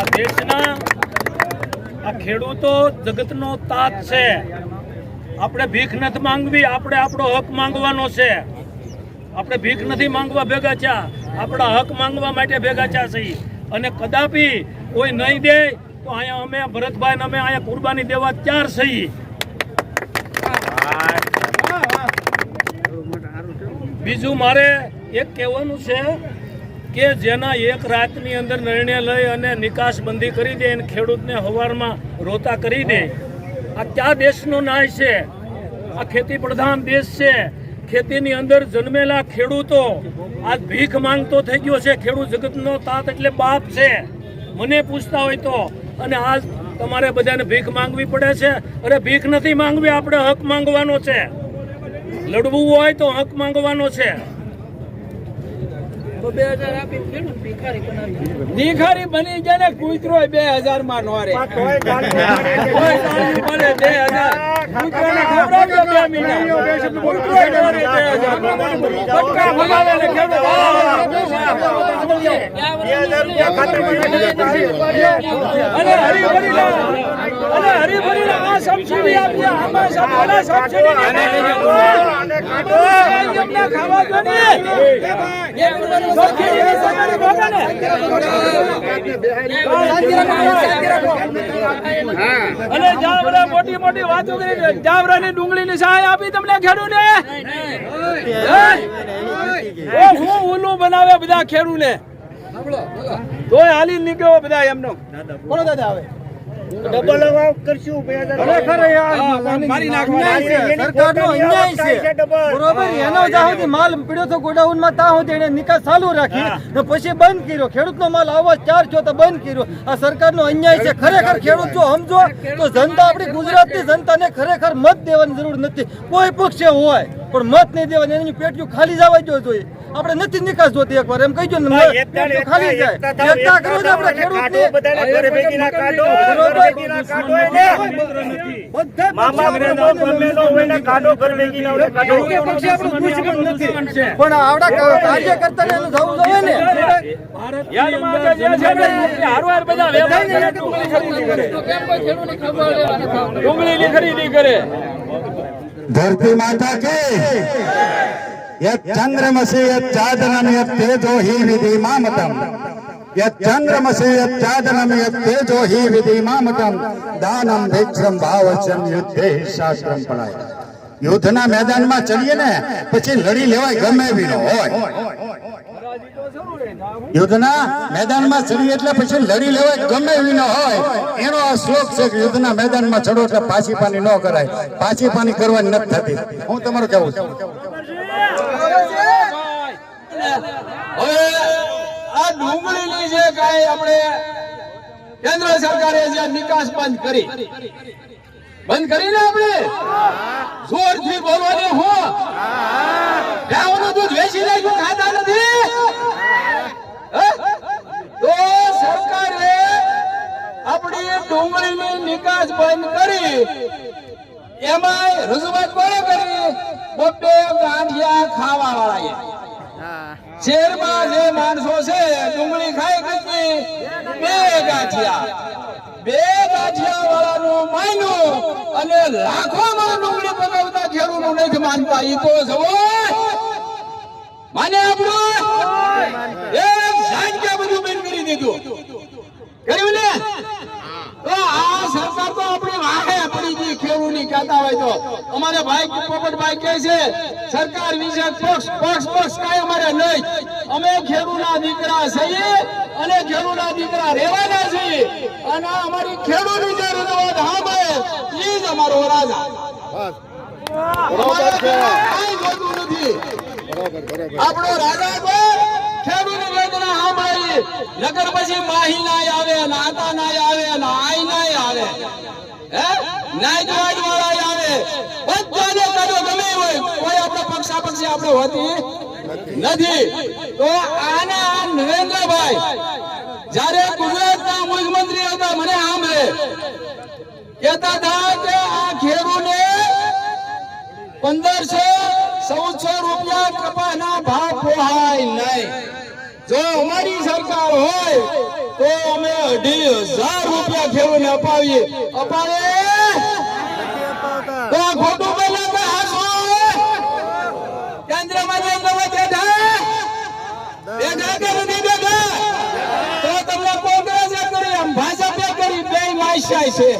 આ દેશના આ ખેડૂતો જગતનો તાત છે. આપણે ભીખ નથી માંગવી, આપણે આપણો હક માંગવાનો છે. આપણે ભીખ નથી માંગવા ભેગા થયા, આપણા હક માંગવા માટે ભેગા થયા છીએ. અને કદાપી કોઈ નહીં દે તો અહીંયા અમે ભરતભાઈ અમે અહીંયા કુરબાની દેવા તૈયાર છીએ. બીજું મારે એક કહેવાનું છે કે જેના એક રાતની અંદર નિર્ણય લઈ અને નિકાસબંધી કરી દે અને ખેડૂતને હવારમાં રોતા કરી દે, આ ક્યાં દેશનો ન્યાય છે? આ ખેતી પ્રધાન દેશ છે. ખેતીની અંદર જન્મેલા ખેડૂતો આજ ભીખ માંગતો થઈ ગયો છે. ખેડૂત જગતનો તાત એટલે બાપ છે મને પૂછતા હોય તો. અને આજ તમારે બધાને ભીખ માંગવી પડે છે. અરે ભીખ નથી માંગવી, આપણે હક માંગવાનો છે. લડવું હોય તો હક માંગવાનો છે. ભિખારી બની જાય ને કૂતરો 2000 માં નો રે. 2000 કૂતરોને ખવડાવજો 2 મહિના. કૂતરો નો રે 2000 પટકા ભગાવે ને ખેડૂત અને હરીભરી આ સબસિડી આપજે. આમાં સબોલા સબસિડી ખાવા દો ને. અને જાવરા મોટી મોટી વાતો કરી, જાવરાની ડુંગળીની સહાય આપી તમને ખેડૂતને. હું ઉલ્લું બનાવે બધા ખેડૂતને, તોય હાલી નીકળ્યો બધા એમનો. કોણ દાદા આવે ડબલ કરશું સરકારનો અન્યાય છે બરોબર. એનો જ્યાં માલ પીડ્યો તો ગોડાઉન માં ત્યાં સુધી એને નિકાસ ચાલુ રાખી તો પછી બંધ કર્યો. ખેડૂતનો માલ આવવા ચાર છો તો બંધ કર્યો. આ સરકારનો અન્યાય છે ખરેખર. ખેડૂત જો સમજો તો જનતા આપણી ગુજરાતની જનતાને ખરેખર મત દેવાની જરૂર નથી. કોઈ પક્ષ હોય પણ મત નહીં દેવાની, એની પેટીઓ ખાલી જવા જોઈએ. આપણે નથી નિકાસ જોતી, એકવાર એમ કહી દો ને ખાલી જાય. એકતા કરો છો આપણે ખેડૂતને. પણ આવડા કાર્યકર્તાને એનું થવું જોઈએ ને. ડુંગળીની ખરીદી કરે. धरती माता के चंद्रमसी चादनम तेजो ही विधिमामतम चंद्रमसी चादनम तेजो ही विधिमामतम दानम भिक्षम भावचम युद्धे शास्त्रम पढ़ाय. युद्धना मैदान में चलिए ने પછી લડી લેવાય ગમે એવી નો હોય. યુદ્ધના મેદાનમાં ચડીએ એટલે પછી લડી લેવાય ગમે એવી ન હોય. એનો આ શ્લોક છે કે યુદ્ધના મેદાનમાં ચડો એટલે પાછી પાની ન કરાય. પાછી પાની કરવાની નથી થતી. હું તમારું કહેવું છું. હવે આ ડુંગળીની જે કાંઈ આપણે કેન્દ્ર સરકારે જે નિકાસ બંધ કરી ને આપણે જોરથી બોલવાની હું ગાયનું દૂધ વેચી નાખ્યું, ખાતા નથી. તો સરકારે આપણી ડુંગળીની નિકાસ બંધ કરી, એમાં રજૂઆત કોણે કરી? 2 ગાંઠિયા ખાવા વાળા. શહેરમાં જે માણસો છે ડુંગળી ખાય કેટલી? 2 ગાંઠિયા વાળાનું માન્યું અને લાખોમાં ડુંગળી પકાવતા ખેડૂતો નથી માનતા. એ તો જવો માને આપણું એક સાંજે બધું બંધ કરી દીધું કર્યું ને. તો આ સરકાર તો આપણી વાહે પડી ગઈ. ખેડૂતની કહેતા હોય તો અમારે ભાઈ પોપટભાઈ કહે છે સરકાર વિશે પક્ષ કાંઈ અમારે નહીં. અમે ખેડૂતના દીકરા છીએ અને ખેડૂતના દીકરા રહેવાના છીએ. અને અમારી ખેડૂતની જે રજૂઆત સાંભળે એ જ અમારો રાજા. કાંઈ જોતું નથી. આપણો રાજા તો ખેડૂતની વેદના સાંભળી. નગર પછી માહી ના આવે, નાતા ના આવે, નાઈ ના આવે, નાઈ વાળા આવે. બધાને કાઢો ગમે હોય, કોઈ આપણે પક્ષાપક્ષી આપણે હોતી નથી. તો આના નરેન્દ્રભાઈ જયારે ગુજરાતના મુખ્યમંત્રી હતા મને સાંભળે કહેતા હતા કે આ ખેડૂતને 1500-1400 રૂપિયા કપાસના ભાવ પોહાય નહીં. જો અમારી સરકાર હોય તો અમે 2,500 રૂપિયા ખેડૂતને અપાવીએ. અપાવે તો આ ખોટું બોલે કે હાચું? કેન્દ્રમાં જઈને તમે બેઠા કે નથી બેઠા? તો તમને કોંગ્રેસે કરી, આમ ભાજપે કરી, બે માસ્યા છે.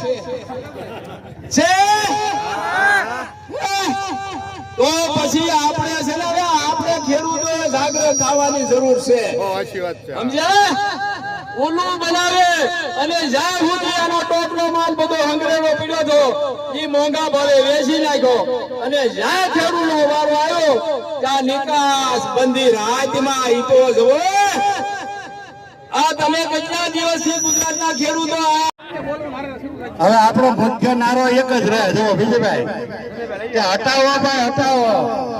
તો પછી આપણે છે ને, આપણે ખેડૂતોએ જાગૃત થવાની જરૂર છે. સમજ્યા? ઉલ્લુ બનાવે અને જ્યાં સુધી આનો ટોપલો માલ બધો હંગરેલો પીડ્યો હતો એ મોંઘા ભાવે વેચી નાખ્યો, અને જ્યાં ખેડૂતનો વારો આવ્યો ત્યાં નિકાસ બંધી રાજ્યમાં ઈ તો જુઓ. આ તમે કેટલા દિવસથી ગુજરાતના ખેડૂતો હવે આપણો મુખ્ય નારો એક જ રહે. જો વિજયભાઈ કે હટાવો ભાઈ હટાવો,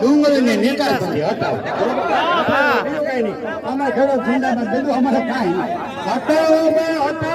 ડુંગળીની નિકાસ બંધી હટાવો. બીજું કઈ નહીં. અમારે ખેડૂત ઝંડામાં બીજું અમારે કાંઈ નહીં. હટાવો ભાઈ હટાવો.